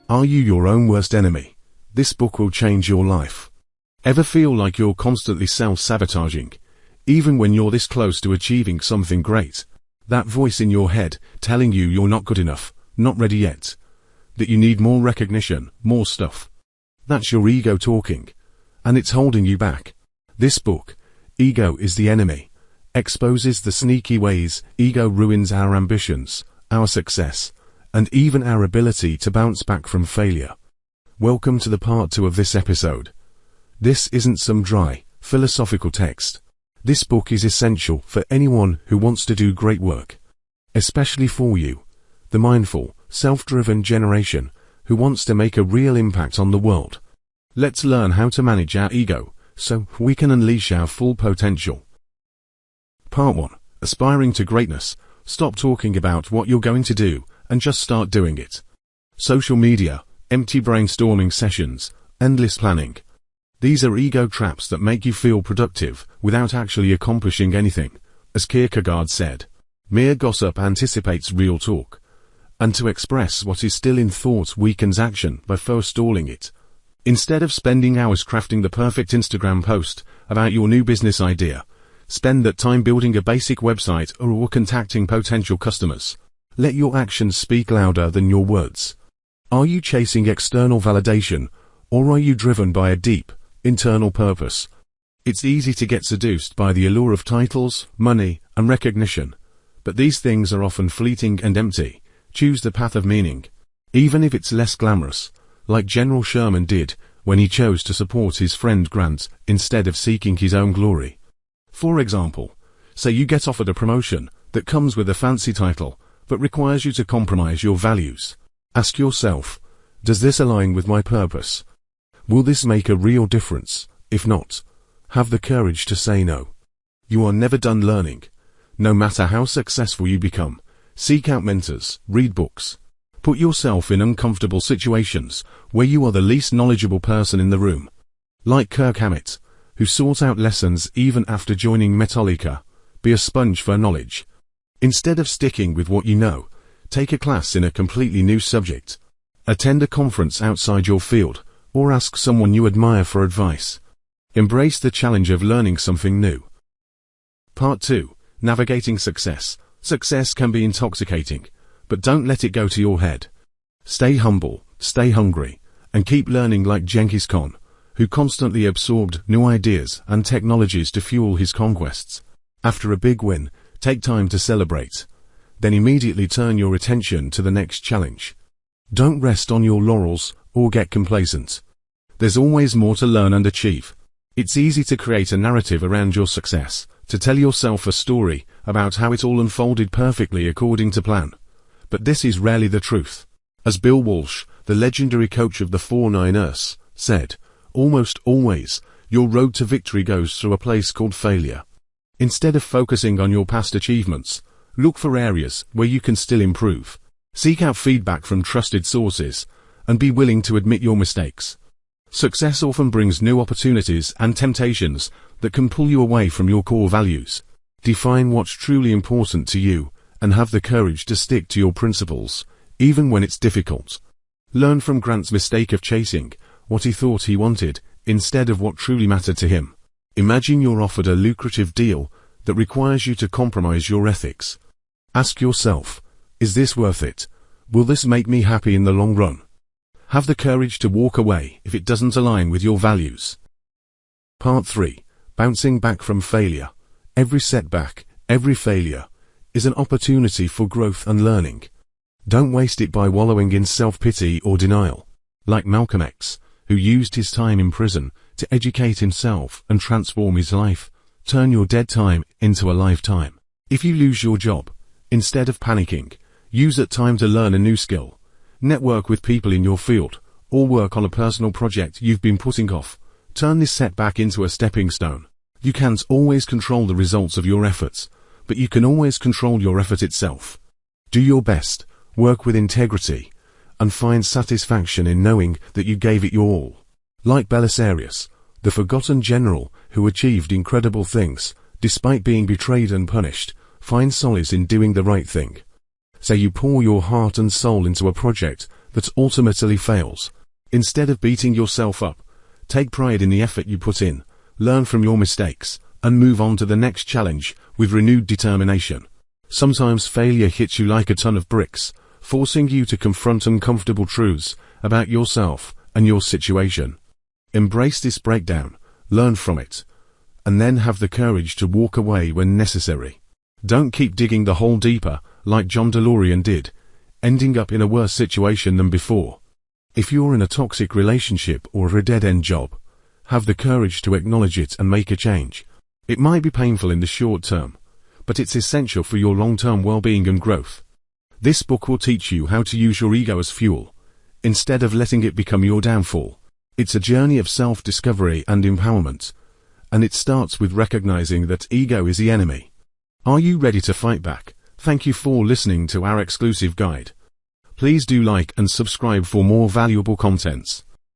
Are you your own worst enemy? This book will change your life. Ever feel like you're constantly self-sabotaging, even when you're this close to achieving something great? That voice in your head telling you you're not good enough, not ready yet, that you need more recognition, more stuff. That's your ego talking, and it's holding you back. This book, Ego is the Enemy, exposes the sneaky ways ego ruins our ambitions, our success, and even our ability to bounce back from failure. Welcome to the part 2 of this episode. This isn't some dry, philosophical text. This book is essential for anyone who wants to do great work, especially for you, the mindful, self-driven generation who wants to make a real impact on the world. Let's learn how to manage our ego so we can unleash our full potential. Part 1. Aspiring to greatness. Stop talking about what you're going to do and just start doing it. Social media, empty brainstorming sessions, endless planning. These are ego traps that make you feel productive without actually accomplishing anything. As Kierkegaard said, mere gossip anticipates real talk. And to express what is still in thought weakens action by forestalling it. Instead of spending hours crafting the perfect Instagram post about your new business idea, spend that time building a basic website or contacting potential customers. Let your actions speak louder than your words. Are you chasing external validation, or are you driven by a deep, internal purpose? It's easy to get seduced by the allure of titles, money, and recognition, but these things are often fleeting and empty. Choose the path of meaning, even if it's less glamorous, like General Sherman did when he chose to support his friend Grant instead of seeking his own glory. For example, say you get offered a promotion that comes with a fancy title, but requires you to compromise your values. Ask yourself, does this align with my purpose? Will this make a real difference? If not, have the courage to say no. You are never done learning. No matter how successful you become, seek out mentors, read books. Put yourself in uncomfortable situations where you are the least knowledgeable person in the room. Like Kirk Hammett, who sought out lessons even after joining Metallica, be a sponge for knowledge. Instead of sticking with what you know, take a class in a completely new subject. Attend a conference outside your field, or ask someone you admire for advice. Embrace the challenge of learning something new. Part 2. Navigating success. Success can be intoxicating, but don't let it go to your head. Stay humble, stay hungry, and keep learning like Genghis Khan, who constantly absorbed new ideas and technologies to fuel his conquests. After a big win, take time to celebrate. Then immediately turn your attention to the next challenge. Don't rest on your laurels or get complacent. There's always more to learn and achieve. It's easy to create a narrative around your success, to tell yourself a story about how it all unfolded perfectly according to plan. But this is rarely the truth. As Bill Walsh, the legendary coach of the 4-9ers, said, almost always, your road to victory goes through a place called failure. Instead of focusing on your past achievements, look for areas where you can still improve. Seek out feedback from trusted sources, and be willing to admit your mistakes. Success often brings new opportunities and temptations that can pull you away from your core values. Define what's truly important to you, and have the courage to stick to your principles, even when it's difficult. Learn from Grant's mistake of chasing what he thought he wanted, instead of what truly mattered to him. Imagine you're offered a lucrative deal that requires you to compromise your ethics. Ask yourself, is this worth it? Will this make me happy in the long run? Have the courage to walk away if it doesn't align with your values. Part 3. Bouncing back from failure. Every setback, every failure, is an opportunity for growth and learning. Don't waste it by wallowing in self-pity or denial. Like Malcolm X, who used his time in prison to educate himself and transform his life. Turn your dead time into a lifetime. If you lose your job, instead of panicking, use that time to learn a new skill. Network with people in your field, or work on a personal project you've been putting off. Turn this setback into a stepping stone. You can't always control the results of your efforts, but you can always control your effort itself. Do your best, work with integrity, and find satisfaction in knowing that you gave it your all. Like Belisarius, the forgotten general who achieved incredible things, despite being betrayed and punished, find solace in doing the right thing. Say you pour your heart and soul into a project that ultimately fails. Instead of beating yourself up, take pride in the effort you put in, learn from your mistakes, and move on to the next challenge with renewed determination. Sometimes failure hits you like a ton of bricks, forcing you to confront uncomfortable truths about yourself and your situation. Embrace this breakdown, learn from it, and then have the courage to walk away when necessary. Don't keep digging the hole deeper, like John DeLorean did, ending up in a worse situation than before. If you're in a toxic relationship or a dead-end job, have the courage to acknowledge it and make a change. It might be painful in the short term, but it's essential for your long-term well-being and growth. This book will teach you how to use your ego as fuel, instead of letting it become your downfall. It's a journey of self-discovery and empowerment, and it starts with recognizing that ego is the enemy. Are you ready to fight back? Thank you for listening to our exclusive guide. Please do like and subscribe for more valuable contents.